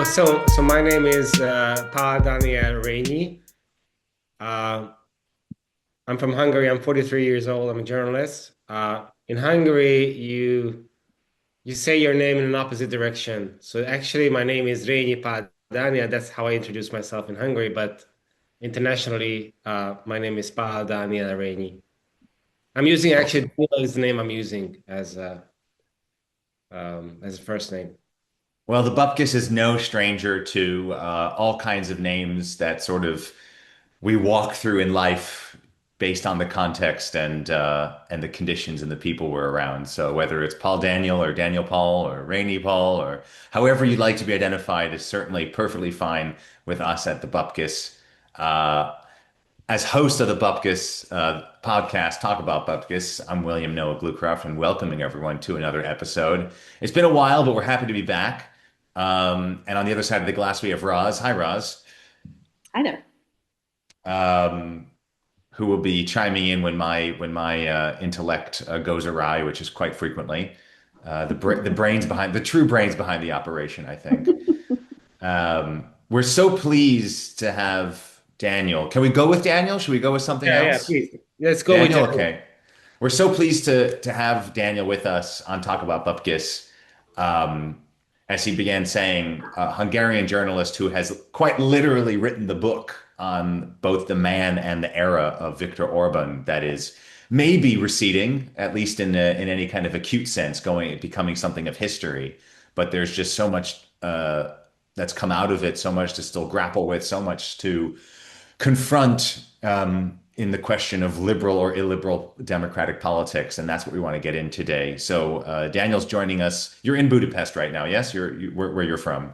So my name is Dániel Rényi. Uh, I'm from Hungary. I'm 43 years old. I'm a journalist. In Hungary, you say your name in an opposite direction. So actually, my name is Rényi Dániel. That's how I introduce myself in Hungary. But internationally, my name is Dániel Rényi. I'm using actually Dániel is the name I'm using as a first name. Well, the Bupkes is no stranger to all kinds of names that sort of we walk through in life based on the context and the conditions and the people we're around. So whether it's Paul Daniel or Daniel Paul or Rainey Paul or however you'd like to be identified is certainly perfectly fine with us at the Bupkes. Uh, as host of the Bupkes podcast, Talk About Bupkes, I'm William Noah Glucroft and welcoming everyone to another episode. It's been a while, but we're happy to be back. And on the other side of the glass, we have Roz. Hi, Roz. Hi there. Um, who will be chiming in when my intellect goes awry, which is quite frequently. The brains behind the true brains behind the operation, I think. We're so pleased to have Daniel. Can we go with Daniel? Should we go with something Yeah, else? please. Let's go with Daniel, Daniel. okay. We're so pleased to have Daniel with us on Talk About Bupkes. Um, as he began saying, a Hungarian journalist who has quite literally written the book on both the man and the era of Viktor Orbán that is maybe receding, at least in any kind of acute sense, becoming something of history. But there's just so much that's come out of it, so much to still grapple with, so much to confront in the question of liberal or illiberal democratic politics, and that's what we want to get in today. So Daniel's joining us. You're in Budapest right now, yes? Where you're from?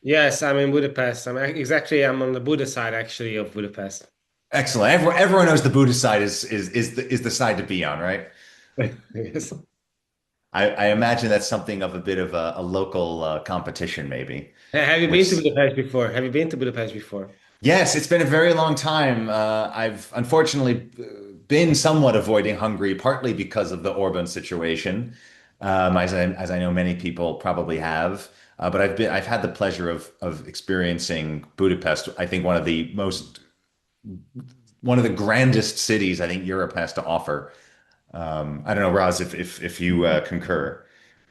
Yes, I'm in Budapest. I'm on the Buda side actually of Budapest. Excellent. Everyone knows the Buddhist side is the side to be on, right? Yes. I imagine that's something of a bit of a local competition, maybe. Have you been to Which Budapest before? Have you been to Budapest before? Yes, it's been a very long time. I've unfortunately been somewhat avoiding Hungary, partly because of the Orban situation, as I know many people probably have. But I've had the pleasure of experiencing Budapest. I think one of the grandest cities I think Europe has to offer. I don't know, Roz, if you concur.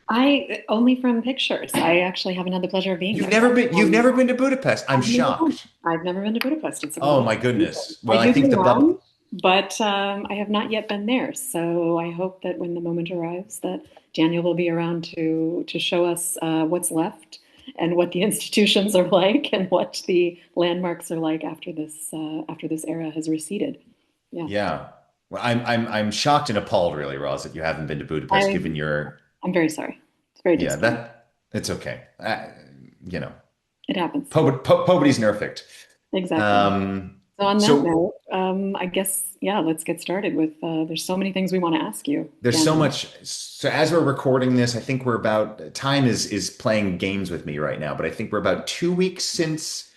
I only from pictures. I actually haven't had the pleasure of being You've there. never been you've never been to Budapest. I'm I've never been. shocked. I've never been to Budapest. It's Oh amazing. my goodness. I Well, I do think go the bub. around, but I have not yet been there. So I hope that when the moment arrives, that Daniel will be around to show us what's left and what the institutions are like and what the landmarks are like after this era has receded. Yeah, Yeah. Well, I'm shocked and appalled, really, Ross, that you haven't been to Budapest, I given your I'm very sorry. It's very yeah, disappointing. that it's okay. You know, It happens. Nobody's perfect. Exactly. Um, So on that so note, I guess, yeah, let's get started with, there's so many things we want to ask you, there's so Daniel. much. So as we're recording this, I think we're about time is playing games with me right now, but I think we're about 2 weeks since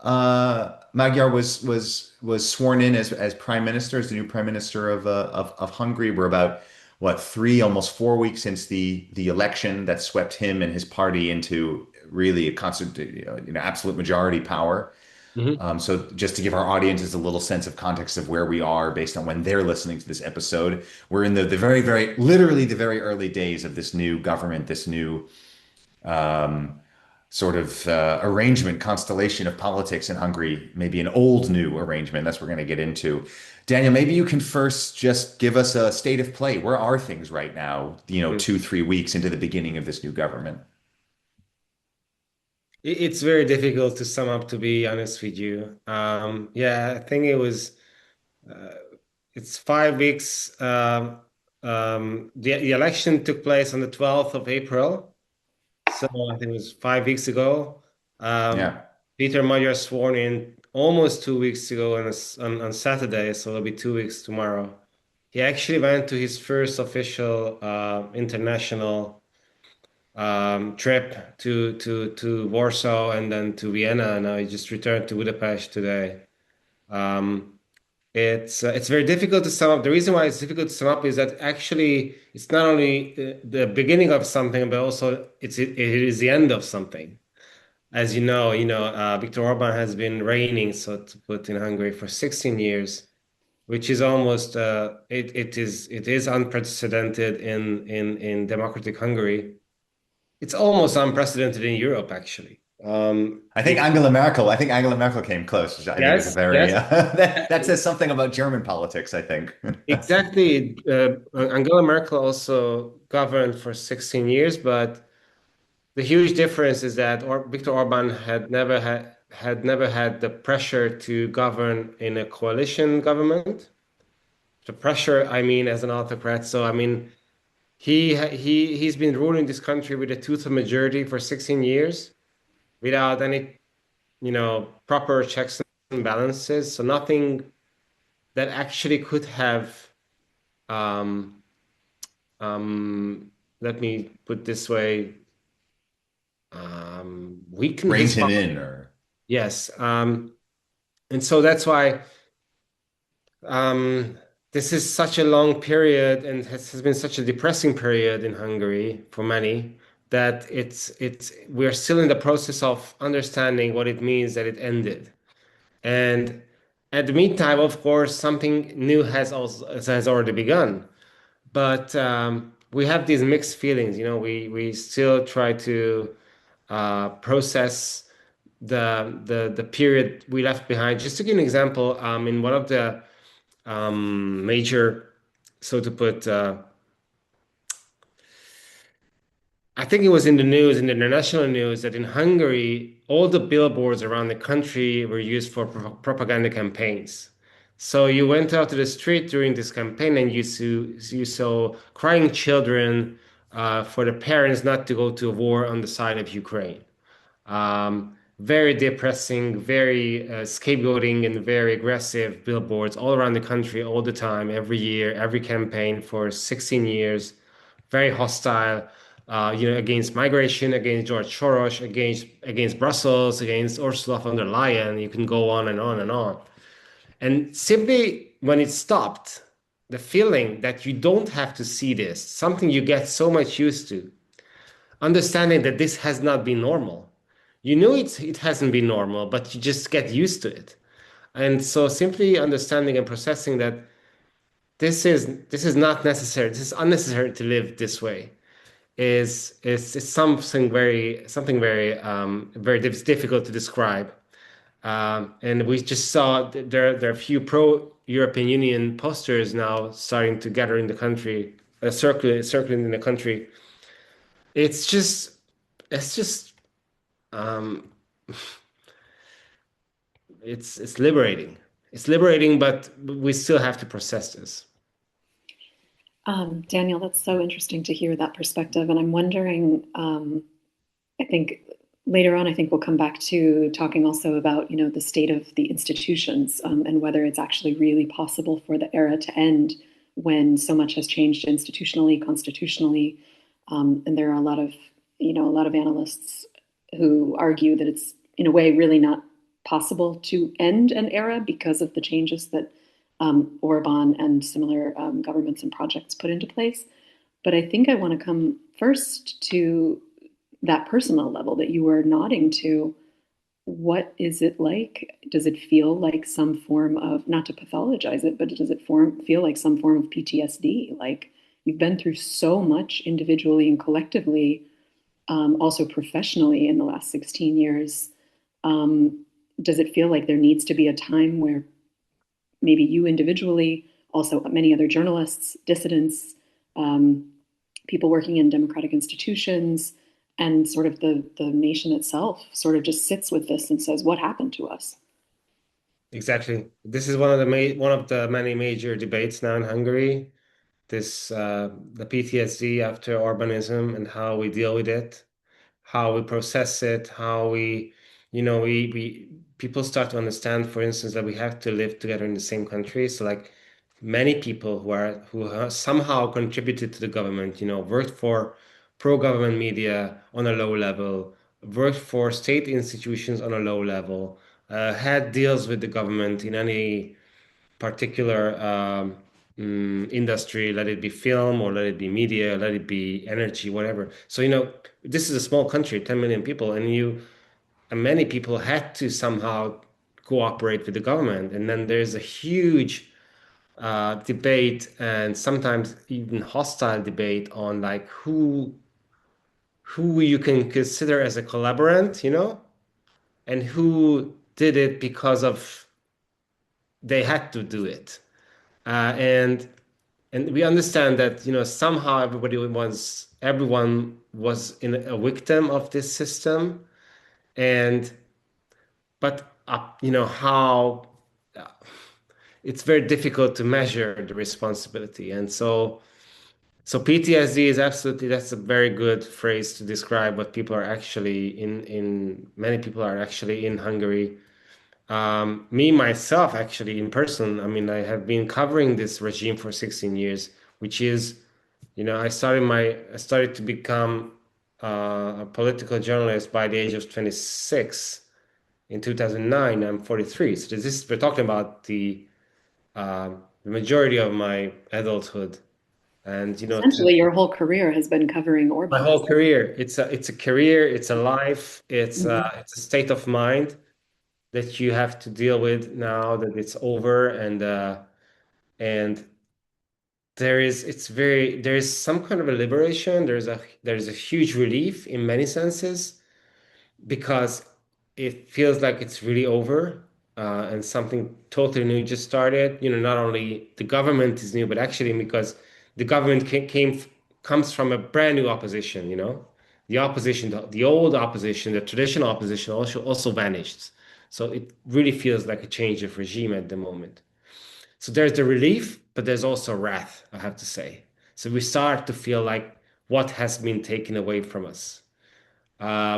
Magyar was sworn in as prime minister, as the new prime minister of Hungary. We're about what 3, almost 4 weeks since the election that swept him and his party into really a constant, absolute majority power. Mhm. So just to give our audiences a little sense of context of where we are based on when they're listening to this episode, we're in the very, very, literally the very early days of this new government, this new um, sort of arrangement, constellation of politics in Hungary, maybe an old new arrangement. That's what we're going to get into. Daniel, maybe you can first just give us a state of play. Where are things right now, 2, 3 weeks into the beginning of this new government? It's very difficult to sum up, to be honest with you. Yeah, I think uh, it's 5 weeks. The election took place on the 12th of April. So I think it was 5 weeks ago. Um, Yeah. Peter Magyar sworn in almost 2 weeks ago on Saturday, so it'll be 2 weeks tomorrow. He actually went to his first official international trip to Warsaw and then to Vienna. Now he just returned to Budapest today. Um, It's very difficult to sum up. The reason why it's difficult to sum up is that actually it's not only the beginning of something, but also it is the end of something. As Viktor Orbán has been reigning, so to put, in Hungary for 16 years, which is almost it is unprecedented in democratic Hungary. It's almost unprecedented in Europe, actually. I think Angela Merkel came close, which I think is a Yes, very yes, that says something about German politics, I think. exactly. Angela Merkel also governed for 16 years, but the huge difference is that Viktor Orban had never had the pressure to govern in a coalition government. The pressure, I mean, as an autocrat. So I mean, he's been ruling this country with a two-thirds majority for 16 years without any, proper checks and balances. So nothing that actually could have, um, let me put this way, weakened Reined his him power. in, or Yes. And so that's why um, this is such a long period and has been such a depressing period in Hungary for many that we're still in the process of understanding what it means that it ended. And at the meantime, of course, something new has already begun. But we have these mixed feelings. We still try to process the period we left behind. Just to give an example, in one of the major, so to put, I think it was in the news, in the international news, that in Hungary, all the billboards around the country were used for propaganda campaigns. So you went out to the street during this campaign and you saw crying children for the parents not to go to war on the side of Ukraine. Very depressing, very scapegoating, and very aggressive billboards all around the country, all the time, every year, every campaign for 16 years. Very hostile, against migration, against George Soros, against Brussels, against Ursula von der Leyen. You can go on and on and on. And simply when it stopped, the feeling that you don't have to see this, something you get so much used to, understanding that this has not been normal. You know it hasn't been normal, but you just get used to it. And so simply understanding and processing that this is not necessary, this is unnecessary to live this way is something very difficult to describe. And we just saw there are a few pro-European Union posters now starting to gather in the country, circling in the country. It's just it's just um, it's liberating. It's liberating, but we still have to process this. Daniel, that's so interesting to hear that perspective. And I'm wondering, I think later on, I think we'll come back to talking also about, the state of the institutions, and whether it's actually really possible for the era to end when so much has changed institutionally, constitutionally. And there are a lot of analysts who argue that it's in a way really not possible to end an era because of the changes that Orban and similar governments and projects put into place. But I think I want to come first to that personal level that you were nodding to. What is it like? Does it feel like some form of, not to pathologize it, but does it feel like some form of PTSD? Like you've been through so much individually and collectively, also professionally in the last 16 years. Does it feel like there needs to be a time where maybe you individually, also many other journalists, dissidents, people working in democratic institutions, and sort of the nation itself sort of just sits with this and says, what happened to us? Exactly. This is one of the many major debates now in Hungary. The PTSD after urbanism and how we deal with it, how we process it, how we people start to understand, for instance, that we have to live together in the same country. So like many people who have somehow contributed to the government, worked for pro-government media on a low level, worked for state institutions on a low level, had deals with the government in any particular industry, let it be film or let it be media, let it be energy, whatever. So, this is a small country, 10 million people, and many people had to somehow cooperate with the government. And then there's a huge debate and sometimes even hostile debate on like who you can consider as a collaborant, and who did it because of they had to do it. And we understand that somehow everyone was in a victim of this system, and but how it's very difficult to measure the responsibility. And so PTSD is absolutely, that's a very good phrase to describe what people are actually in many people are actually in Hungary. Me myself, actually, in person, I mean, I have been covering this regime for 16 years, which is, I started to become a political journalist by the age of 26 in 2009. I'm 43. So we're talking about the majority of my adulthood. And, Essentially, your whole career has been covering my Orbán. whole career, it's a career, it's a life, Mhm. it's a state of mind that you have to deal with now that it's over. And there is some kind of a liberation. There's a huge relief in many senses because it feels like it's really over, and something totally new just started. Not only the government is new, but actually because the government comes from a brand new opposition. The opposition, the old opposition, the traditional opposition also vanished. So it really feels like a change of regime at the moment. So there's the relief, but there's also wrath, I have to say. So we start to feel like what has been taken away from us.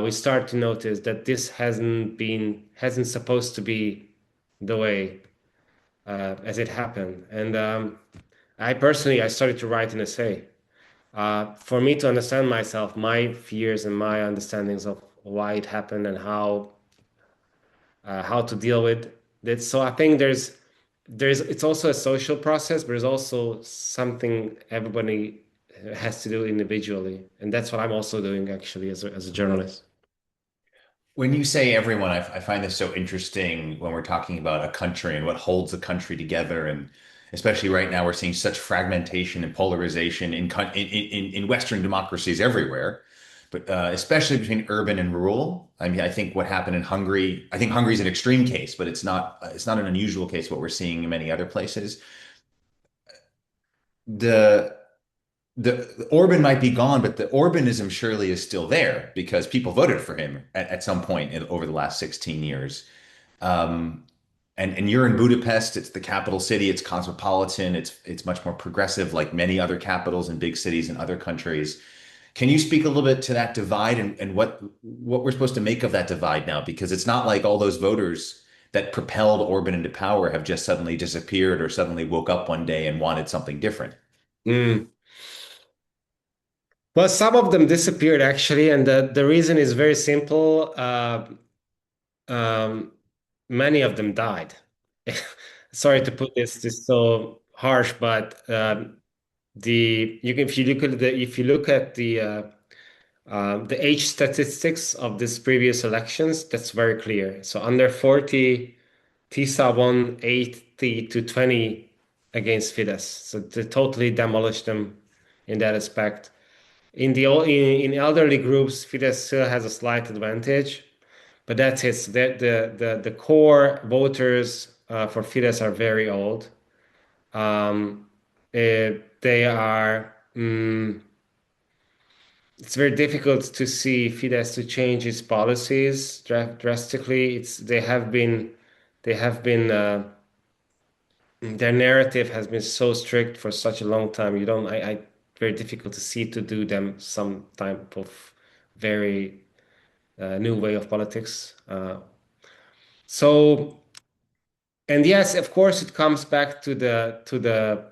We start to notice that this hasn't supposed to be the way as it happened. And I started to write an essay for me to understand myself, my fears and my understandings of why it happened and how to deal with it. So I think it's also a social process, but there's also something everybody has to do individually, and that's what I'm also doing actually as a journalist. When you say everyone, I find this so interesting when we're talking about a country and what holds a country together. And especially right now, we're seeing such fragmentation and polarization in Western democracies everywhere, but especially between urban and rural. I mean, I think what happened in Hungary, I think Hungary is an extreme case, but it's not an unusual case what we're seeing in many other places. The the Orban might be gone, but the Orbanism surely is still there because people voted for him at some point over the last 16 years. Um, and you're in Budapest, it's the capital city, it's cosmopolitan, it's much more progressive, like many other capitals and big cities in other countries. Can you speak a little bit to that divide and what we're supposed to make of that divide now? Because it's not like all those voters that propelled Orban into power have just suddenly disappeared or suddenly woke up one day and wanted something different. Mm. Well, some of them disappeared actually, and the reason is very simple. Um, Many of them died. Sorry to put this so harsh, but if you look at the age statistics of these previous elections, that's very clear. So under 40, TISA won 80 to 20 against Fidesz. So they totally demolished them in that aspect. In elderly groups, Fidesz still has a slight advantage, but that's it. The core voters for Fidesz are very old. Um, they are. It's very difficult to see Fidesz to change its policies drastically. They have been. Their narrative has been so strict for such a long time. You don't. Very difficult to see to do them some type of very new way of politics. So, and yes, of course, it comes back to the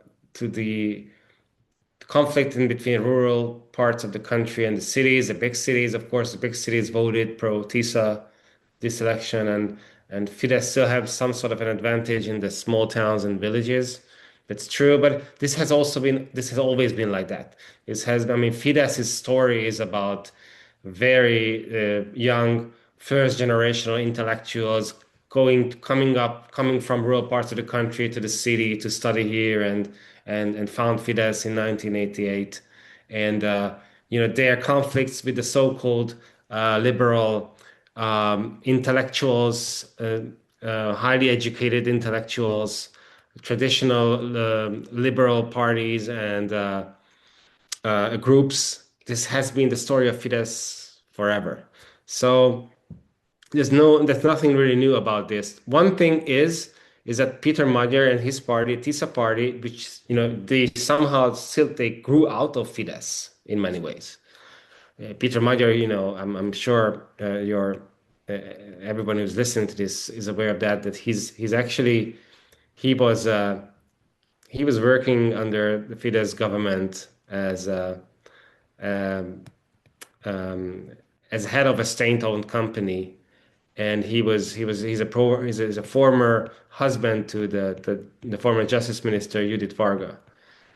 conflict in between rural parts of the country and the cities. The big cities, of course, the big cities voted pro TISA this election, and Fidesz still have some sort of an advantage in the small towns and villages. That's true, but this has always been like that. I mean, Fidesz's story is about very young first generational intellectuals coming from rural parts of the country to the city to study here and found Fidesz in 1988. And their conflicts with the so-called liberal intellectuals, highly educated intellectuals, traditional liberal parties and groups. This has been the story of Fidesz forever. So there's nothing really new about this. One thing is that Peter Magyar and his party, TISA party, which they somehow still they grew out of Fidesz in many ways. Peter Magyar, I'm sure everyone who's listening to this is aware of that. That he was working under the Fidesz government um, as head of a state-owned company, and he's a former husband to the former Justice Minister Judith Varga,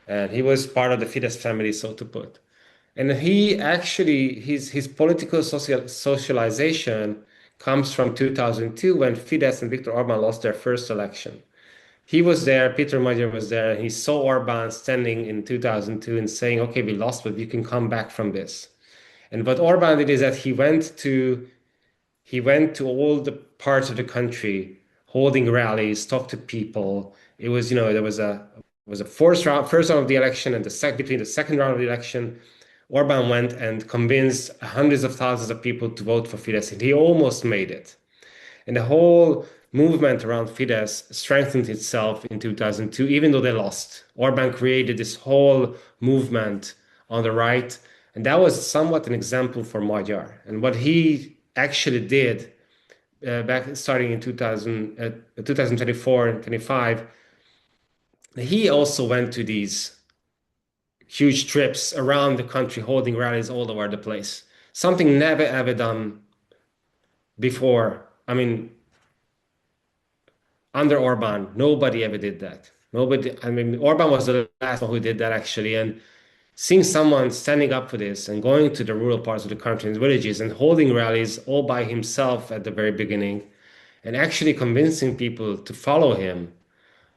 and he was part of the Fidesz family, so to put. And he actually his political socialization comes from 2002 when Fidesz and Viktor Orbán lost their first election. He was there, Peter Magyar was there, and he saw Orbán standing in 2002 and saying, okay, we lost, but we can come back from this. And what Orbán did is that he went to all the parts of the country, holding rallies, talked to people. It was, there was a first round of the election and between the second round of the election, Orbán went and convinced hundreds of thousands of people to vote for Fidesz, and he almost made it. And the whole movement around Fidesz strengthened itself in 2002, even though they lost. Orbán created this whole movement on the right, and that was somewhat an example for Magyar. And what he actually did back starting in 2024 and 25, he also went to these huge trips around the country, holding rallies all over the place. Something never ever done before. I mean, under Orbán, nobody ever did that. Orbán was the last one who did that actually. And seeing someone standing up for this and going to the rural parts of the country and villages and holding rallies all by himself at the very beginning and actually convincing people to follow him,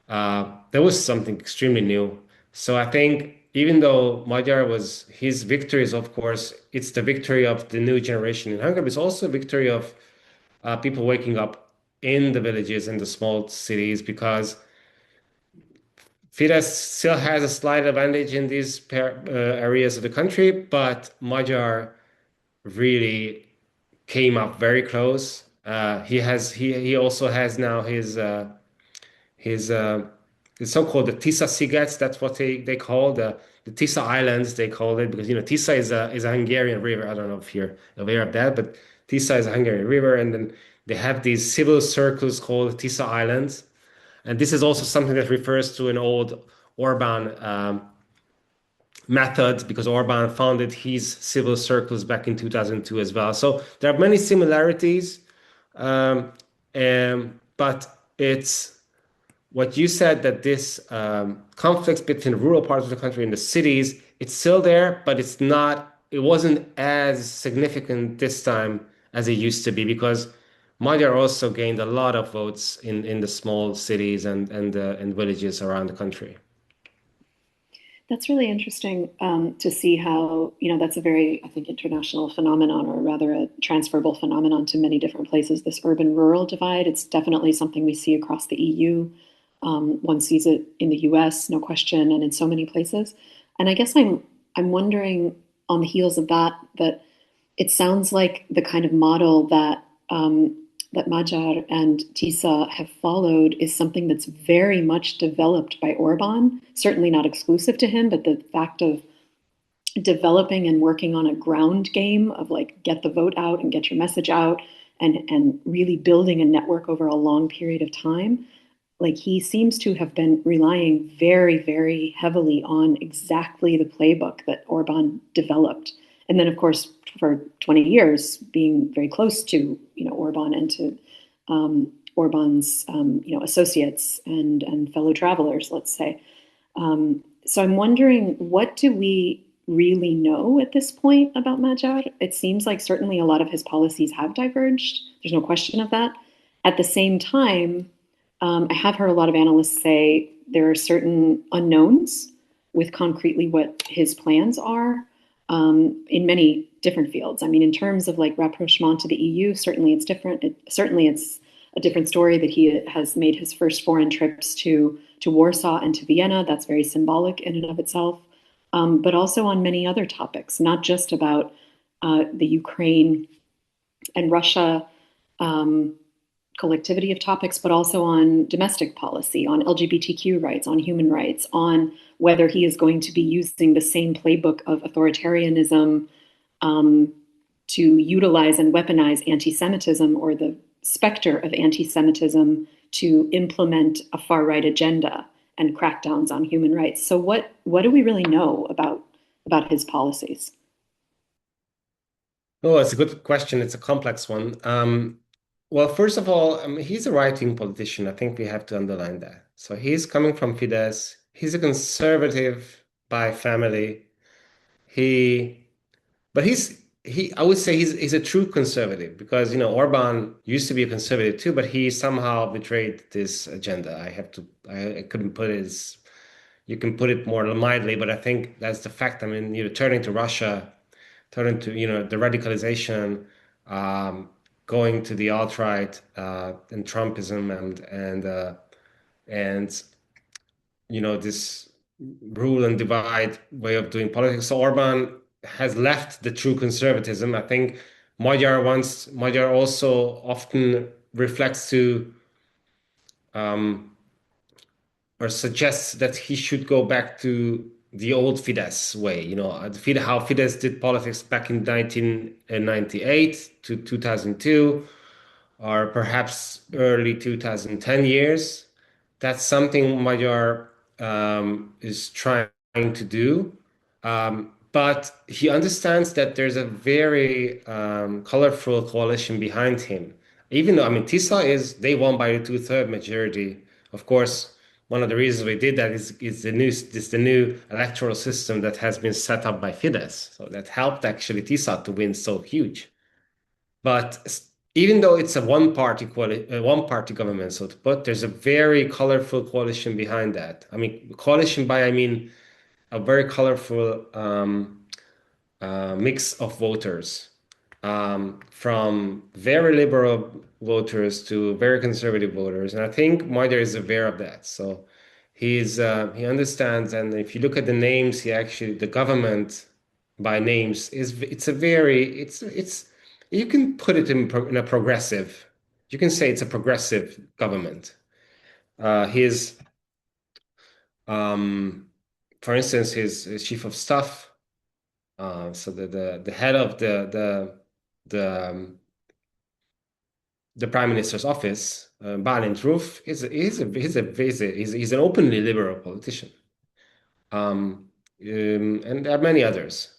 that was something extremely new. So I think even though Magyar was his victories, of course, it's the victory of the new generation in Hungary, but it's also a victory of people waking up in the villages and the small cities, because Fidesz still has a slight advantage in these areas of the country, but Magyar really came up very close. He also has now his it's so-called the Tisza Szigets. That's what they call the Tisza Islands. They call it because Tisza is a Hungarian river. I don't know if you're aware of that, but Tisza is a Hungarian river, and then they have these civil circles called Tisza Islands, and this is also something that refers to an old Orbán method, because Orbán founded his civil circles back in 2002 as well. So there are many similarities, but it's what you said, that this conflicts between rural parts of the country and the cities, it's still there, but it wasn't as significant this time as it used to be, because Magyar also gained a lot of votes in the small cities and villages around the country. That's really interesting to see how, that's a very, I think, international phenomenon, or rather a transferable phenomenon to many different places, this urban-rural divide. It's definitely something we see across the EU. One sees it in the US, no question, and in so many places. And I guess I'm wondering, on the heels of that it sounds like the kind of model that Magyar and TISA have followed is something that's very much developed by Orbán, certainly not exclusive to him, but the fact of developing and working on a ground game of get the vote out and get your message out, and really building a network over a long period of time. He seems to have been relying very, very heavily on exactly the playbook that Orbán developed. And then, of course, for 20 years, being very close to, Orbán and to Orban's associates and fellow travelers, let's say. So I'm wondering, what do we really know at this point about Magyar? It seems like certainly a lot of his policies have diverged. There's no question of that. At the same time, I have heard a lot of analysts say there are certain unknowns with concretely what his plans are in many different fields. I mean, in terms of like rapprochement to the EU, certainly it's different. Certainly it's a different story that he has made his first foreign trips to Warsaw and to Vienna. That's very symbolic in and of itself, but also on many other topics, not just about the Ukraine and Russia collectivity of topics, but also on domestic policy, on LGBTQ rights, on human rights, on whether he is going to be using the same playbook of authoritarianism to utilize and weaponize anti-Semitism, or the specter of anti-Semitism to implement a far-right agenda and crackdowns on human rights. So what do we really know about his policies? Oh, it's a good question. It's a complex one. Well, first of all, I mean, he's a right-wing politician. I think we have to underline that. So he's coming from Fidesz. He's a conservative by family. I would say he's a true conservative, because Orban used to be a conservative too, but he somehow betrayed this agenda. I couldn't put it as, you can put it more mildly, but I think that's the fact. I mean, turning to Russia, turning to the radicalization, going to the alt-right and Trumpism, and this rule and divide way of doing politics. So Orban has left the true conservatism. I think Magyar also often reflects to or suggests that he should go back to the old Fidesz way, how Fidesz did politics back in 1998 to 2002, or perhaps early 2010 years. That's something Magyar is trying to do. But he understands that there's a very colorful coalition behind him. Even though, I mean, they won by a two-third majority. Of course, one of the reasons we did that is the new electoral system that has been set up by Fidesz. So that helped actually TISA to win so huge. But even though it's a one-party government, so to put, there's a very colorful coalition behind that. I mean, I mean a very colorful mix of voters, from very liberal voters to very conservative voters, and I think Magyar is aware of that. So he understands, and if you look at the names, the government by names you can put it in a progressive. You can say it's a progressive government. For instance, his chief of staff, so the head of the prime minister's office, Bálint Rúf, he's an openly liberal politician, and there are many others.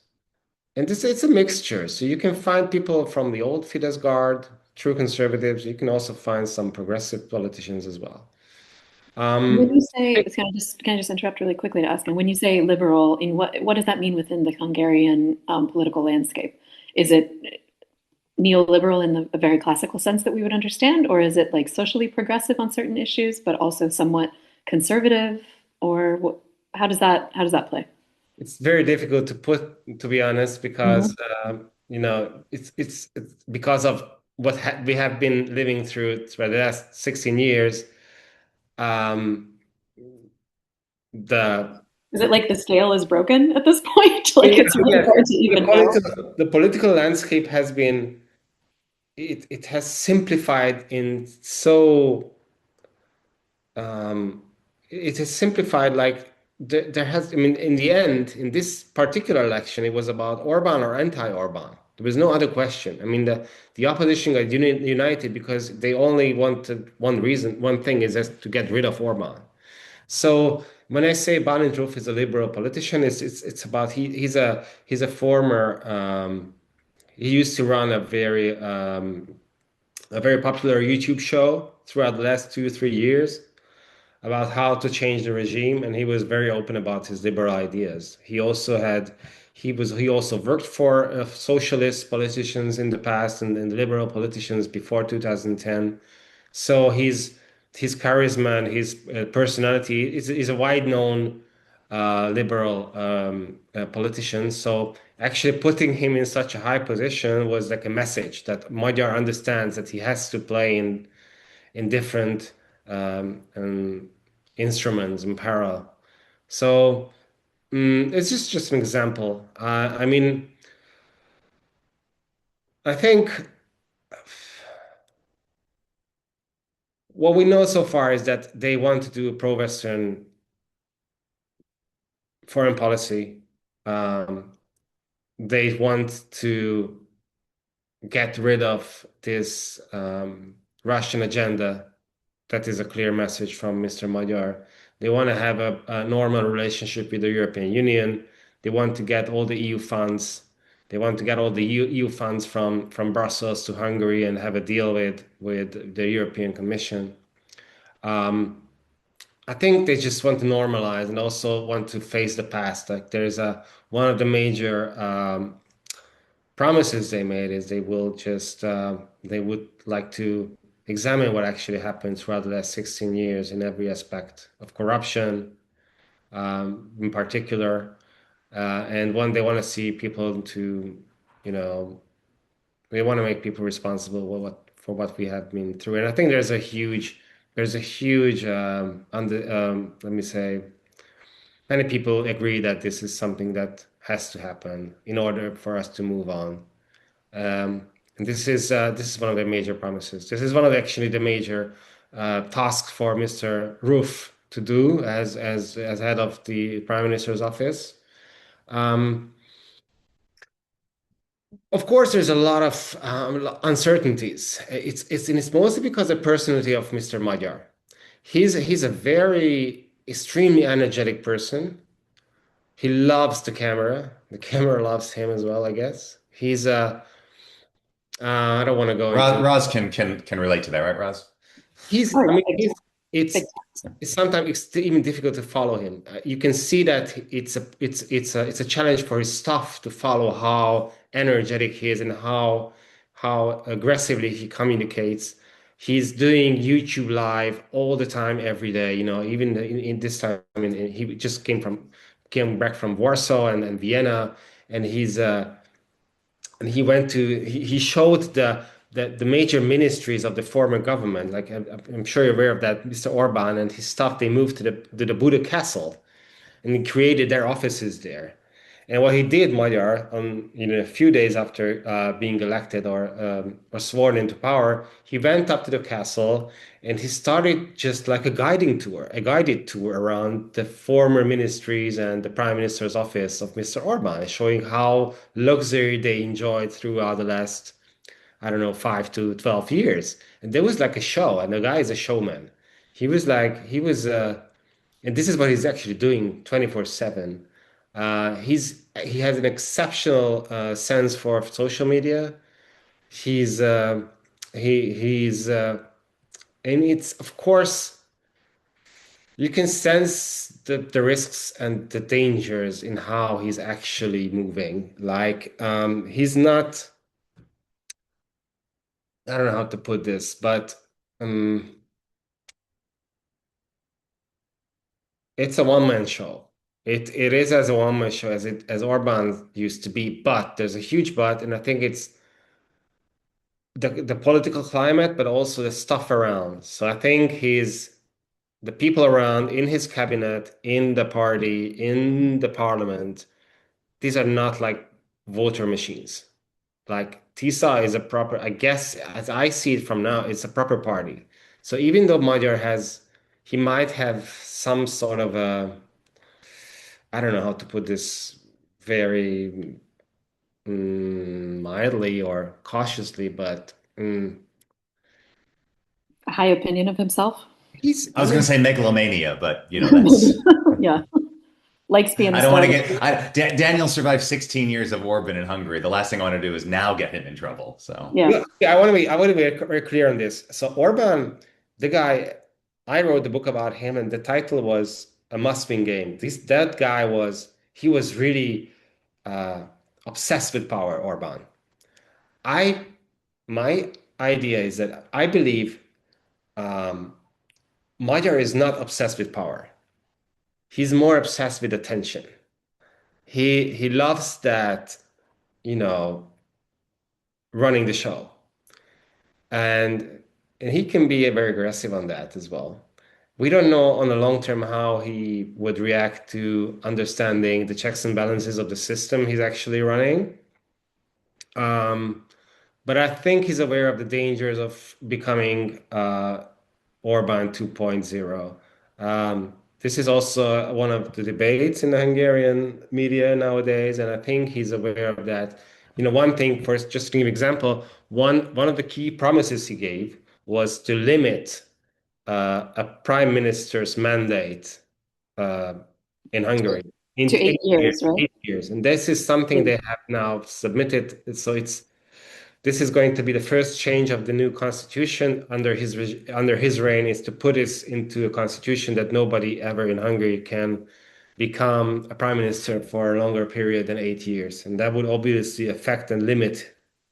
And it's a mixture. So you can find people from the old Fidesz guard, true conservatives. You can also find some progressive politicians as well. When you say, can I just interrupt really quickly to ask, and when you say liberal, in what does that mean within the Hungarian political landscape? Is it neoliberal in a very classical sense that we would understand, or is it like socially progressive on certain issues, but also somewhat conservative, or how does that play? It's very difficult to put, to be honest, because it's because of what we have been living through for the last 16 years. Is it like the scale is broken at this point? Like it's really hard to even know. The political landscape has been, it has simplified it has simplified, like there has, I mean, in the end, in this particular election, it was about Orban or anti-Orban. There was no other question. I mean, the opposition got united because they only wanted one thing is just to get rid of Orban. So when I say Bálint Rúf is a liberal politician, it's about he's a former he used to run a very popular YouTube show. throughout the last 2, 3 years about how to change the regime, and he was very open about his liberal ideas. He also worked for socialist politicians in the past and liberal politicians before 2010. So his charisma and his personality is a wide known liberal politician. So actually putting him in such a high position was like a message that Magyar understands that he has to play in different instruments in parallel. So it's just an example. I mean, I think what we know so far is that they want to do a pro-Western foreign policy. They want to get rid of this Russian agenda. That is a clear message from Mr. Magyar. They want to have a normal relationship with the European Union. They want to get all the EU funds. They want to get all the EU funds from Brussels to Hungary and have a deal with the European Commission. I think they just want to normalize and also want to face the past. Like there's one of the major promises they made is they would like to examine what actually happened throughout the last 16 years in every aspect of corruption, in particular, and one they want to see people to, you know, they want to make people responsible for what we have been through. And I think there's a huge let me say, many people agree that this is something that has to happen in order for us to move on. And this is one of the major promises. This is one of actually the major tasks for Mr. Roof to do as head of the Prime Minister's office. Of course, there's a lot of uncertainties. It's mostly because of the personality of Mr. Magyar. He's a very extremely energetic person. He loves the camera. The camera loves him as well, I guess. He's a I don't want to go into. Roz can relate to that, right, Roz? He's, Oh, I mean, yeah, big it's sometimes even difficult to follow him. You can see that it's a challenge for his staff to follow how energetic he is and how aggressively he communicates. He's doing YouTube live all the time, every day. You know, even in this time, I mean, he just came back from Warsaw and Vienna, and he showed the major ministries of the former government. Like I'm sure you're aware of that, Mr. Orbán and his staff. They moved to the Buda Castle, and he created their offices there. And what he did, Magyar, a few days after being elected or sworn into power, he went up to the castle and he started just like a guided tour around the former ministries and the prime minister's office of Mr. Orbán, showing how luxury they enjoyed throughout the last, I don't know, 5 to 12 years. And there was like a show, and the guy is a showman. And this is what he's actually doing 24/7. He has an exceptional sense for social media. He's he's and it's of course you can sense the risks and the dangers in how he's actually moving. Like he's not. I don't know how to put this, but it's a one-man show. It is as a one-man show as Orban used to be, but there's a huge but, and I think it's the political climate, but also the stuff around. So I think the people around in his cabinet, in the party, in the parliament, these are not like voter machines. Like TISA is a proper, I guess, as I see it from now, it's a proper party. So even though he might have some sort of I don't know how to put this very mildly or cautiously, but a high opinion of himself. I was going to say megalomania, but that's Yeah. Likes being I don't want to Daniel survived 16 years of Orban in Hungary. The last thing I want to do is now get him in trouble. So yeah. I want to be very clear on this. So Orban the guy, I wrote the book about him, and the title was A Must-Win Game. That guy he was really uh, obsessed with power, Orban. I My idea is that I believe um, Magyar is not obsessed with power. He's more obsessed with attention. He loves that, you know, running the show, and he can be very aggressive on that as well. We don't know on the long term how he would react to understanding the checks and balances of the system he's actually running. Um, but I think he's aware of the dangers of becoming Orban 2.0. This is also one of the debates in the Hungarian media nowadays, and I think he's aware of that. You know, one thing, first, just to give an example, one of the key promises he gave was to limit a prime minister's mandate uh, in Hungary To into 8 years, right? 8 years, and this is something they have now submitted. So this is going to be the first change of the new constitution under his reign, is to put this into a constitution that nobody ever in Hungary can become a prime minister for a longer period than 8 years, and that would obviously affect and limit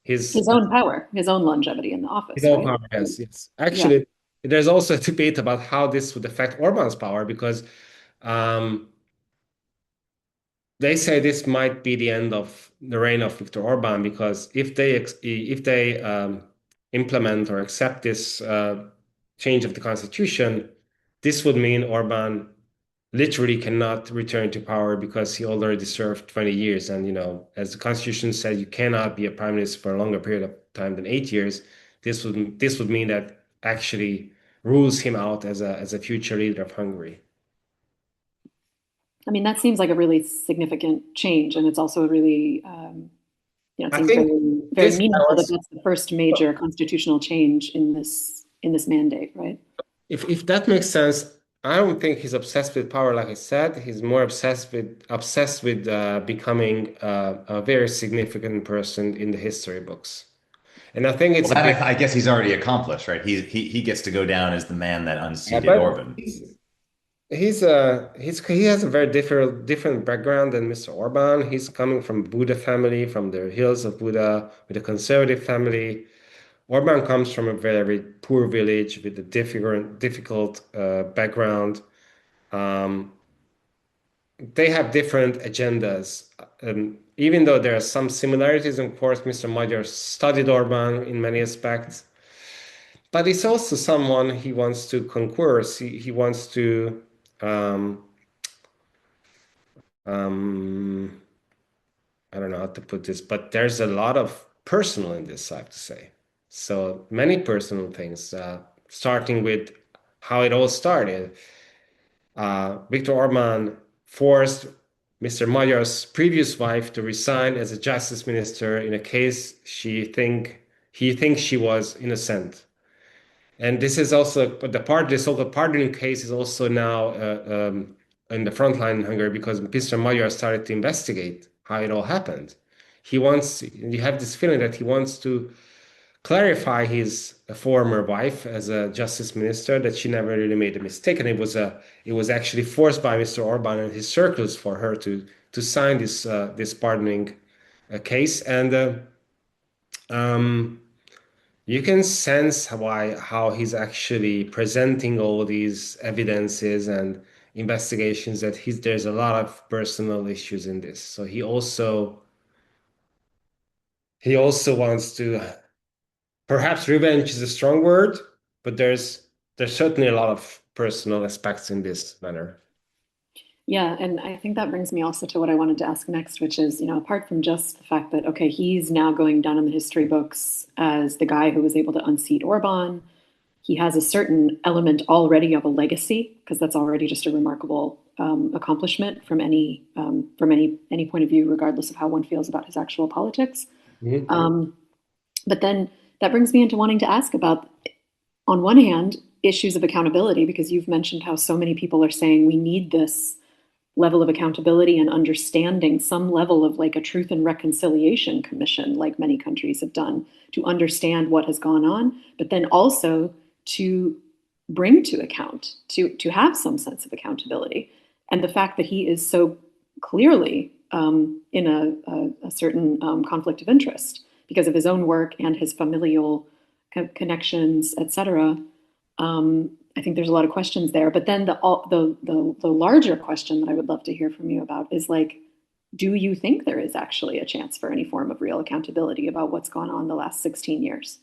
His his own power, his own longevity in the his office, own right? power. Yes, yes. Yeah. Actually, there's also a debate about how this would affect Orban's power because um, they say this might be the end of the reign of Viktor Orbán because if they implement or accept this change of the constitution, this would mean Orbán literally cannot return to power because he already served 20 years. And, you know, as the constitution said, you cannot be a prime minister for a longer period of time than 8 years. This would mean that actually rules him out as a future leader of Hungary. I mean, that seems like a really significant change, and it's also a really, it I seems think very, very this meaningful that balance. that's the first major constitutional change in this mandate, right? If that makes sense, I don't think he's obsessed with power, like I said. He's more obsessed with becoming a very significant person in the history books. And I think it's Well, a that big. I guess he's already accomplished, right? He gets to go down as the man that unseated But Orban. he has a very different background than Mr. Orban. He's coming from Buda family, from the hills of Buda, with a conservative family. Orban comes from a very poor village with a difficult background. Um, they have different agendas. Even though there are some similarities, of course, Mr. Magyar studied Orban in many aspects, but he's also someone he wants to concourse. He wants to um, um, I don't know how to put this, but there's a lot of personal in this, I have to say. So many personal things, starting with how it all started. Viktor Orbán forced Mr. Magyar's previous wife to resign as a justice minister in a case he thinks she was innocent. And this is also the so-called pardoning case is also now in the front line in Hungary because Mr. Magyar started to investigate how it all happened. You have this feeling that he wants to clarify his former wife as a justice minister that she never really made a mistake, and it was actually forced by Mr. Orbán and his circles for her to sign this pardoning case, and um, you can sense how he's actually presenting all these evidences and investigations that there's a lot of personal issues in this. So he also wants to. Perhaps revenge is a strong word, but there's certainly a lot of personal aspects in this matter. Yeah, and I think that brings me also to what I wanted to ask next, which is, apart from just the fact that, okay, he's now going down in the history books as the guy who was able to unseat Orban, he has a certain element already of a legacy, because that's already just a remarkable accomplishment from any point of view, regardless of how one feels about his actual politics. Mhm. But then that brings me into wanting to ask about, on one hand, issues of accountability, because you've mentioned how so many people are saying we need this level of accountability and understanding, some level of like a truth and reconciliation commission, like many countries have done, to understand what has gone on, but then also to bring to account to have some sense of accountability. And the fact that he is so clearly in a certain conflict of interest because of his own work and his familial connections, etc. I think there's a lot of questions there. But then the larger question that I would love to hear from you about is like, do you think there is actually a chance for any form of real accountability about what's gone on the last 16 years?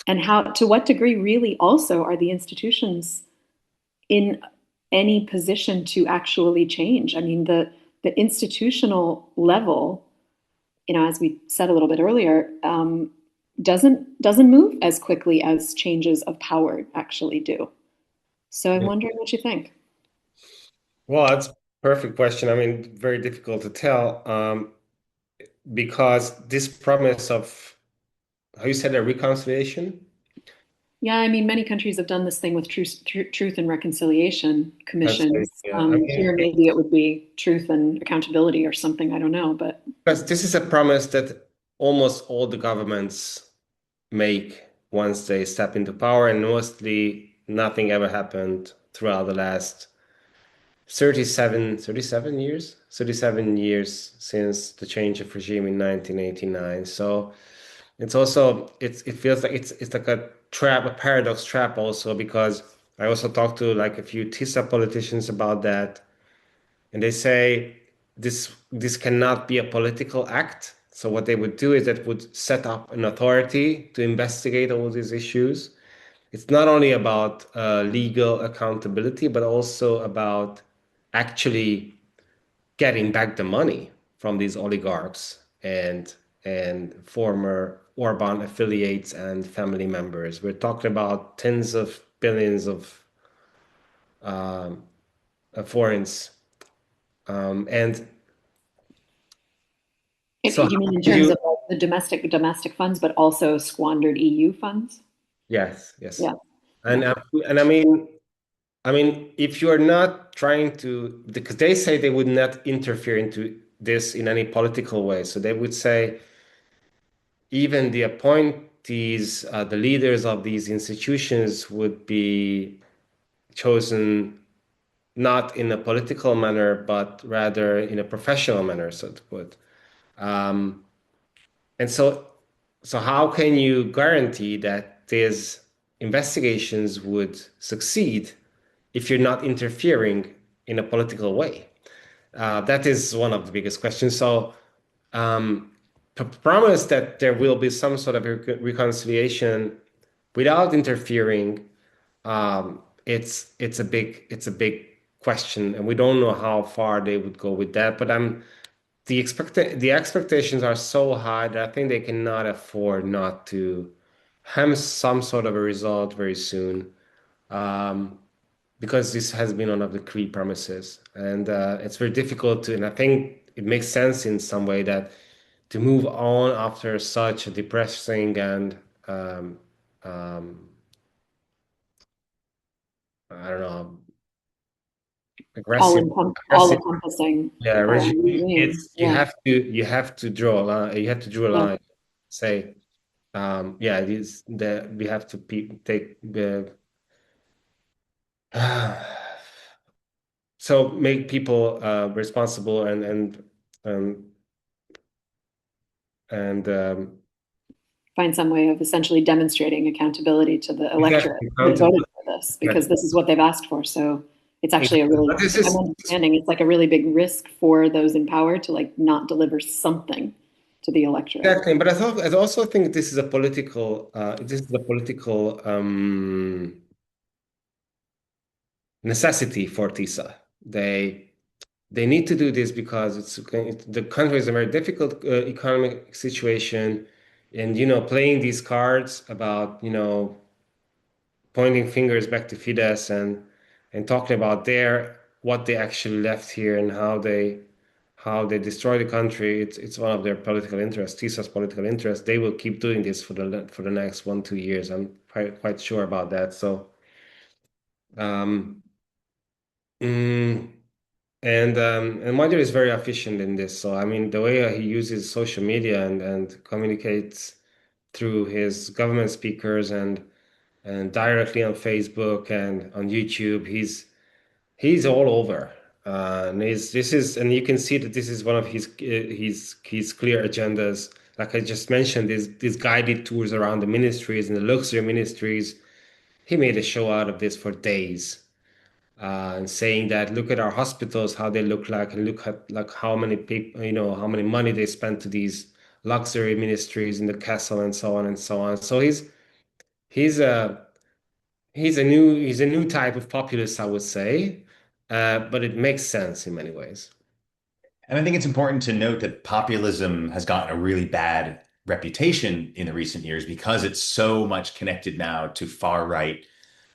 And how, to what degree really also are the institutions in any position to actually change? I mean, the institutional level, as we said a little bit earlier, doesn't move as quickly as changes of power actually do. So I'm wondering what you think. Well, that's a perfect question. I mean, very difficult to tell, because this promise of, how you said, a reconciliation. Yeah, I mean, many countries have done this thing with truth and reconciliation commissions. Yeah, I mean, Here, maybe it would be truth and accountability or something. I don't know, but because this is a promise that almost all the governments make once they step into power, and mostly nothing ever happened throughout the last 37 years, 37 years since the change of regime in 1989. So it feels like it's like a trap, a paradox trap also, because I also talked to like a few TISA politicians about that, and they say this cannot be a political act. So what they would do is that would set up an authority to investigate all these issues. It's not only about legal accountability, but also about actually getting back the money from these oligarchs and former Orban affiliates and family members. We're talking about tens of billions um, of forints. And so you mean in how do terms you, of like the domestic funds, but also squandered EU funds? yes, yes. Yeah, And yeah. and I mean, if you are not trying to, because they say they would not interfere into this in any political way. So they would say even the appointees, the leaders of these institutions would be chosen not in a political manner, but rather in a professional manner, so to put. Um, and so how can you guarantee that these investigations would succeed if you're not interfering in a political way? That is one of the biggest questions. So, promise that there will be some sort of reconciliation without interfering. It's a big question, and we don't know how far they would go with that. But the expectations are so high that I think they cannot afford not to have some sort of a result very soon. Um, because this has been one of the key promises, and it's very difficult to. And I think it makes sense in some way that to move on after such a depressing and um, um, I don't know, aggressive, All aggressive. encompassing Yeah, regime. regime. It's Yeah, you have to draw a line. You have to draw a yeah. line. Say, yeah, it is that we have to take the. So make people responsible um, and Find some way of essentially demonstrating accountability to the electorate exactly that voted accountable. for this, because Exactly. this is what they've asked for. So it's actually a really, But this I'm is understanding it's like a really big risk for those in power to like not deliver something to the electorate. exactly. But I also think this is a political. This is a political necessity for TISA. They need to do this because the country is a very difficult economic situation, and playing these cards about pointing fingers back to Fidesz and talking about what they actually left here and how they destroy the country. It's one of their political interests, TISA's political interests. They will keep doing this for the next 1-2 years. I'm quite sure about that. So. Um, mm, and Madhur is very efficient in this. So I mean, the way he uses social media and communicates through his government speakers and directly on Facebook and on YouTube. He's all over. And and you can see that this is one of his clear agendas. Like I just mentioned, these guided tours around the ministries and the luxury ministries. He made a show out of this for days, and saying that look at our hospitals, how they look like, and look at like how many people, how many money they spend to these luxury ministries in the castle and so on and so on. So he's a he's a new type of populist, I would say, but it makes sense in many ways. And I think it's important to note that populism has gotten a really bad reputation in the recent years because it's so much connected now to far right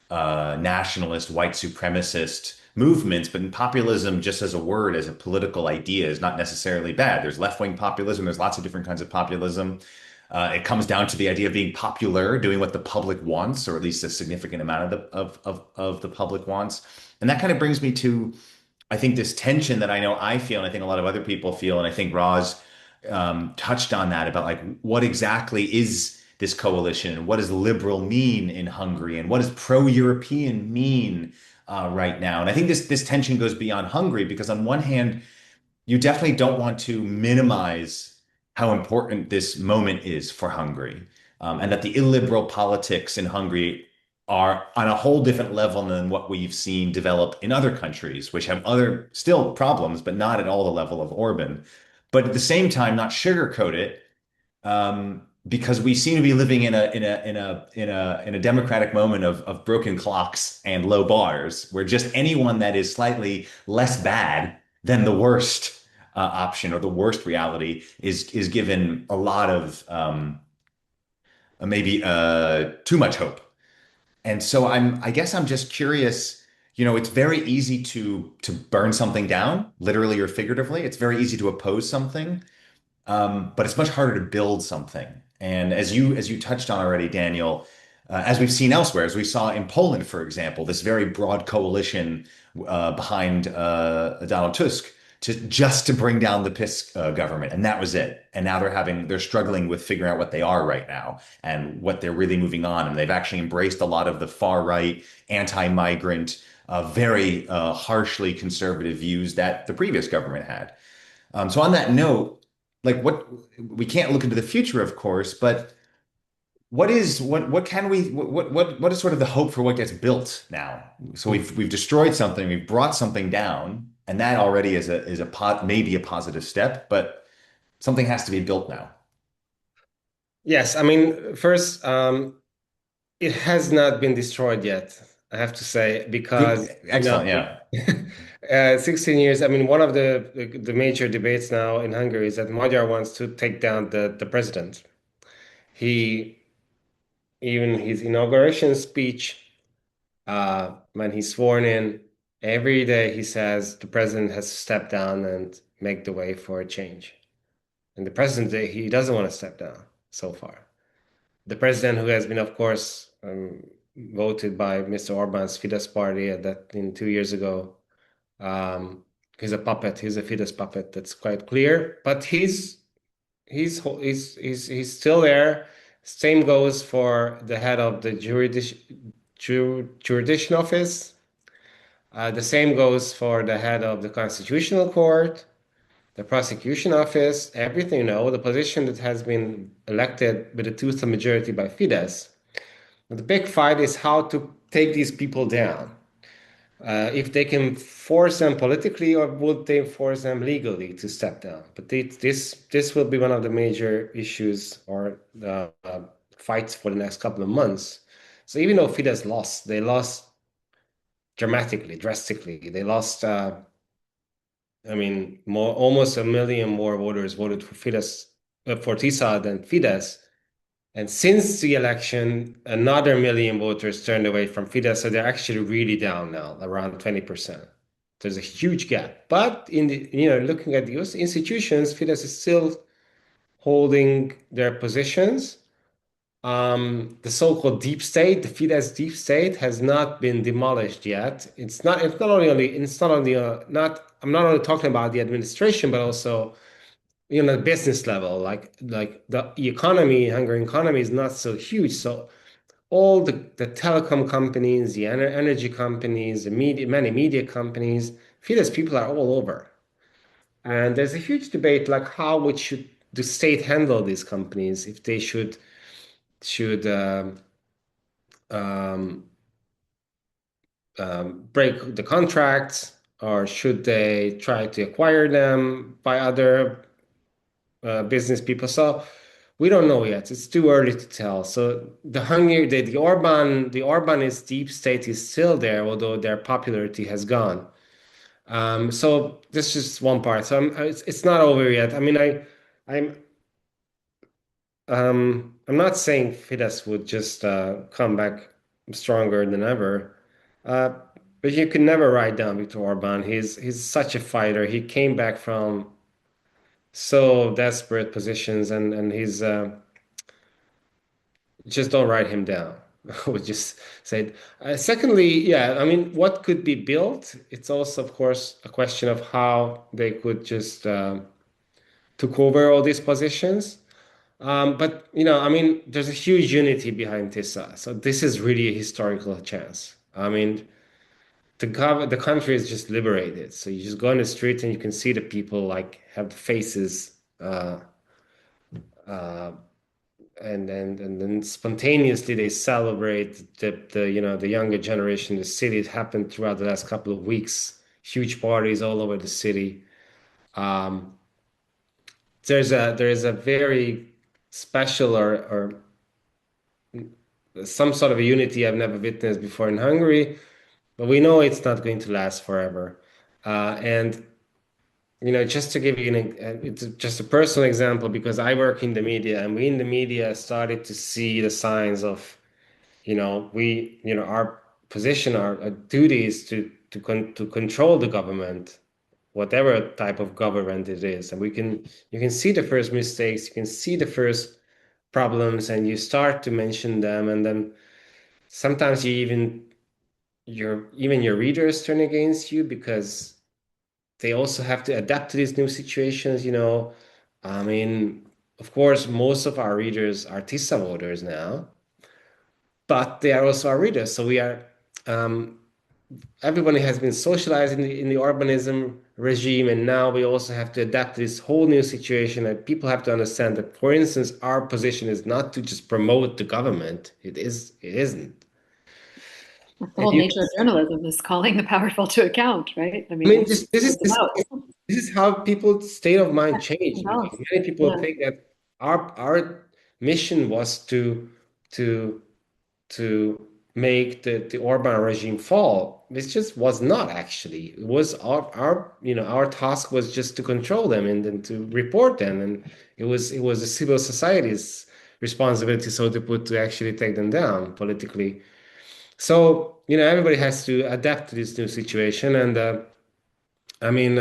nationalist, white supremacist movements. But in populism, just as a word, as a political idea, is not necessarily bad. There's left-wing populism. There's lots of different kinds of populism. It comes down to the idea of being popular, doing what the public wants, or at least a significant amount of the public wants. And that kind of brings me to, I think, this tension that I know I feel, and I think a lot of other people feel, and I think Roz touched on that about like what exactly is this coalition and what does liberal mean in Hungary and what does pro-European mean right now. And I think this tension goes beyond Hungary because on one hand, you definitely don't want to minimize how important this moment is for Hungary, and that the illiberal politics in Hungary are on a whole different level than what we've seen develop in other countries, which have other still problems, but not at all the level of Orban. But at the same time, not sugarcoat it, because we seem to be living in a democratic moment of broken clocks and low bars, where just anyone that is slightly less bad than the worst option or the worst reality is given a lot of maybe too much hope. And so I guess I'm just curious, it's very easy to burn something down, literally or figuratively. It's very easy to oppose something, but it's much harder to build something. And as you touched on already, Daniel, as we've seen elsewhere, as we saw in Poland, for example, this very broad coalition behind Donald Tusk to bring down the PiS government, and that was it. And now they're struggling with figuring out what they are right now and what they're really moving on. And they've actually embraced a lot of the far right, anti-migrant, very harshly conservative views that the previous government had. So on that note, like what we can't look into the future, of course, but what can we what is sort of the hope for what gets built now? So we've destroyed something, we've brought something down, and that already maybe a positive step, but something has to be built now. Yes, I mean, first, it has not been destroyed yet, I have to say, because Good, excellent, yeah. 16 years. I mean, one of the major debates now in Hungary is that Magyar wants to take down the president. He even his inauguration speech, when he's sworn in, every day he says the president has to step down and make the way for a change. And the president, he doesn't want to step down so far. The president, who has been, of course, voted by Mr. Orbán's Fidesz party that in 2 years ago, he's a puppet. He's a Fidesz puppet. That's quite clear. But he's still there. Same goes for the head of the jurisdiction office. The same goes for the head of the Constitutional Court, the prosecution office, everything, the position that has been elected with a two-thirds majority by Fidesz. The big fight is how to take these people down. If they can force them politically, or would they force them legally to step down? But this will be one of the major issues or fights for the next couple of months. So even though Fidesz lost, they lost drastically. They lost, I mean, almost 1 million more voters voted for Fidesz, for TISA than Fidesz. And since the election, another 1 million voters turned away from Fidesz. So they're actually really down now, around 20%. There's a huge gap. But looking at the institutions, Fidesz is still holding their positions. The so-called deep state, the Fidesz deep state, has not been demolished yet. I'm not only talking about the administration, but also the business level, like the economy, Hungarian economy is not so huge. So all the telecom companies, the energy companies, the media, many media companies, Fidesz people are all over. And there's a huge debate like how would should the state handle these companies if they should um, break the contracts or should they try to acquire them by other business people. So we don't know yet. It's too early to tell. So the Orbanist deep state is still there, although their popularity has gone. So this is just one part. So it's not over yet. I mean, I'm I'm not saying Fidesz would just come back stronger than ever, uh, but you can never write down Viktor Orbán. He's such a fighter. He came back from so desperate positions, and he's just don't write him down. I would just say. Secondly, yeah, I mean, what could be built? It's also, of course, a question of how they could just took over all these positions. But I mean, there's a huge unity behind TISA, so this is really a historical chance. I mean, the country is just liberated. So you just go on the street and you can see the people like have the faces, uh, and then spontaneously they celebrate the younger generation in the city. It happened throughout the last couple of weeks. Huge parties all over the city. Um, there is a very special or some sort of a unity I've never witnessed before in Hungary, but we know it's not going to last forever. And just to give you it's just a personal example because I work in the media, and we in the media started to see the signs of, our position, our duty is to control the government, whatever type of government it is, and you can see the first mistakes, you can see the first problems, and you start to mention them, and then sometimes your readers turn against you because they also have to adapt to these new situations. I mean, of course, most of our readers are TISA voters now, but they are also our readers. So we are everybody has been socialized in the urbanism regime, and now we also have to adapt to this whole new situation. And people have to understand that, for instance, our position is not to just promote the government. It isn't. The And whole nature of journalism is calling the powerful to account, right? I I mean, mean, that's what it's about. this is how people's state of mind changed. About. Because many people Yeah. think that our mission was to to make the Orban regime fall. This just was not actually. It was our task was just to control them and then to report them, and it was the civil society's responsibility, so to put, to actually take them down politically. So everybody has to adapt to this new situation, and I mean,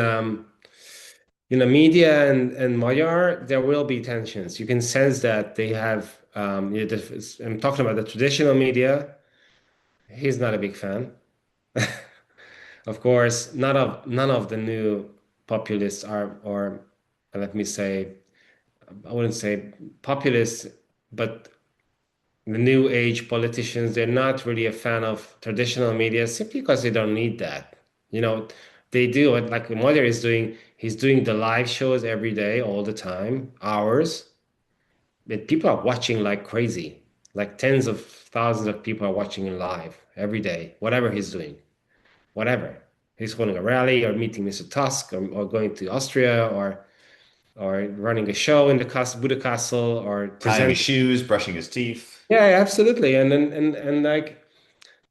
media and Magyar, there will be tensions. You can sense that they have. I'm talking about the traditional media. He's not a big fan. Of course, none of the new populists are, or let me say, I wouldn't say populists, but the new age politicians, they're not really a fan of traditional media simply because they don't need that. You know, they do it like Moyer is doing. He's doing the live shows every day, all the time, hours. And people are watching like crazy. Like tens of thousands of people are watching him live every day, whatever he's doing, whatever. He's holding a rally or meeting Mr. Tusk, or going to Austria, or running a show in the Buda Castle, or Tying his presenting. shoes, brushing his teeth. Yeah, absolutely. And then and like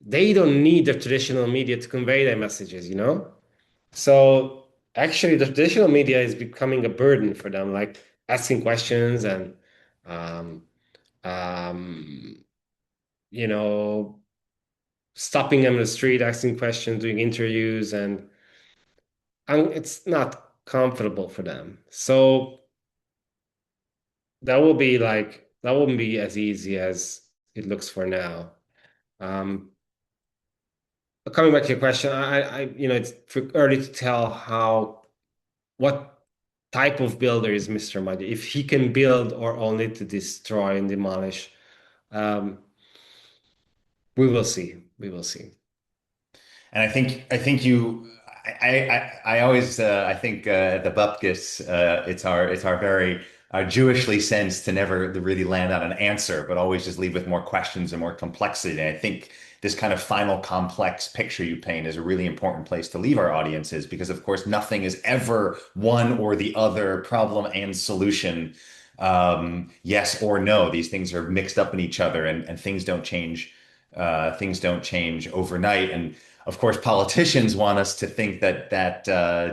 they don't need the traditional media to convey their messages. So actually the traditional media is becoming a burden for them, like asking questions and um um you know stopping them in the street, asking questions, doing interviews, and it's not comfortable for them. So that wouldn't be as easy as it looks for now. Um, but coming back to your question, it's early to tell what type of builder is Mr. Muddy, if he can build or only to destroy and demolish. Um, We will see. We will see. And I always I think at the Bupkes it's our very Jewishly sense to never really land on an answer, but always just leave with more questions and more complexity. And I think this kind of final complex picture you paint is a really important place to leave our audiences, because of course nothing is ever one or the other, problem and solution, yes or no. These things are mixed up in each other, and things don't change overnight. And of course, politicians want us to think that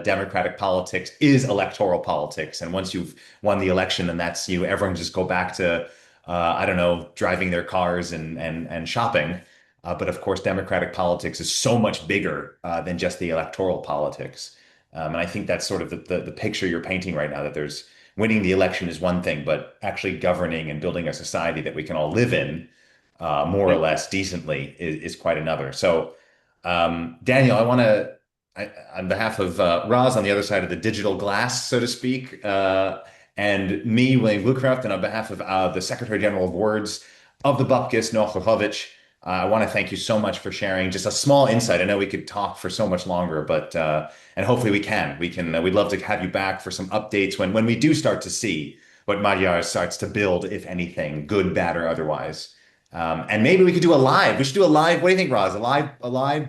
democratic politics is electoral politics, and once you've won the election, then that's you. Everyone just go back to I don't know, driving their cars and shopping. But of course, democratic politics is so much bigger than just the electoral politics. And I think that's sort of the picture you're painting right now, that there's winning the election is one thing, but actually governing and building a society that we can all live in more or less decently is quite another. So, Daniel, I want to, on behalf of Roz on the other side of the digital glass, so to speak, and me, William Bluecraft, and on behalf of the Secretary General of Words of the Bupkes, Noach Lachovich, I want to thank you so much for sharing just a small insight. I know we could talk for so much longer, but and hopefully we can. We'd love to have you back for some updates when we do start to see what Magyar starts to build, if anything, good, bad, or otherwise. And maybe we could do a live. We should do a live. What do you think, Roz? A live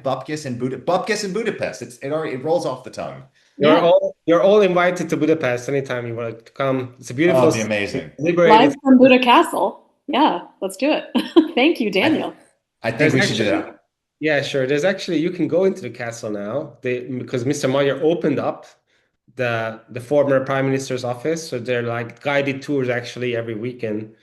Bupkes in Budapest. It rolls off the tongue. You're all invited to Budapest anytime you want to come. It's a beautiful, it'd be amazing. Live from Buda Castle. Yeah, let's do it. Thank you, Daniel. I think we should do that. Yeah, sure. There's actually, you can go into the castle now, because Mr. Magyar opened up the former prime minister's office. So they're like guided tours actually every weekend.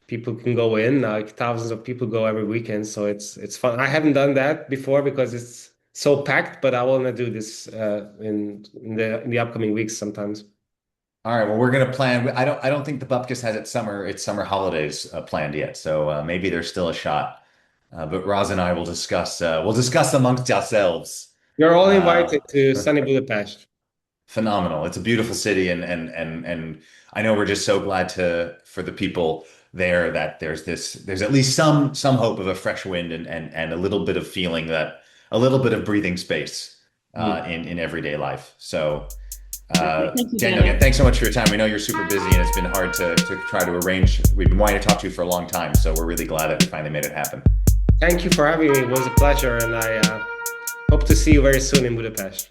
People can go in, like thousands of people go every weekend. So it's fun. I haven't done that before because it's so packed, but I want to do this in the upcoming weeks sometimes. All right. Well, we're gonna plan. I don't think the Bupkes has its summer holidays planned yet. So maybe there's still a shot. But Roz and I will discuss. We'll discuss amongst ourselves. You're all invited to sunny Budapest. Phenomenal. It's a beautiful city, and I know we're just so glad for the people there that there's at least some hope of a fresh wind and a little bit of feeling, that a little bit of breathing space in everyday life. So Daniel, again, thanks so much for your time. We know you're super busy and it's been hard to try to arrange. We've been wanting to talk to you for a long time, so we're really glad that we finally made it happen. Thank you for having me. It was a pleasure, and I hope to see you very soon in Budapest.